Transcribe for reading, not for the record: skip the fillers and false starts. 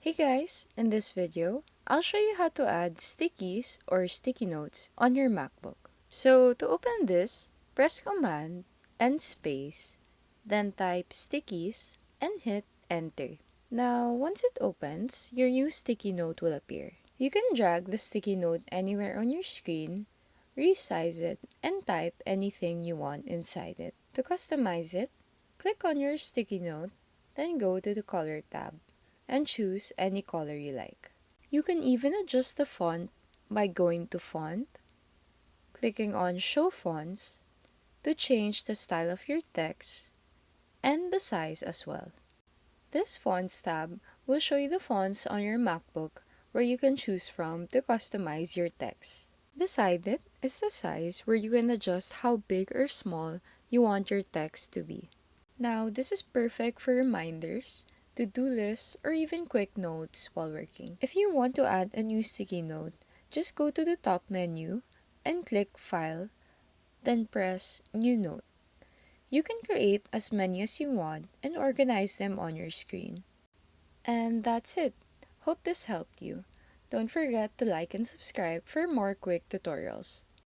Hey guys, in this video, I'll show you how to add stickies or sticky notes on your MacBook. So to open this, press Command and space, then type stickies and hit enter. Now once it opens, your new sticky note will appear. You can drag the sticky note anywhere on your screen, resize it, and type anything you want inside it. To customize it, click on your sticky note, then go to the Color tab and choose any color you like. You can even adjust the font by going to Font, clicking on Show Fonts to change the style of your text and the size as well. This Fonts tab will show you the fonts on your MacBook where you can choose from to customize your text. Beside it is the size where you can adjust how big or small you want your text to be. Now, this is perfect for reminders, to-do lists, or even quick notes while working. If you want to add a new sticky note, just go to the top menu and click File, then press New Note. You can create as many as you want and organize them on your screen. And that's it. Hope this helped you. Don't forget to like and subscribe for more quick tutorials.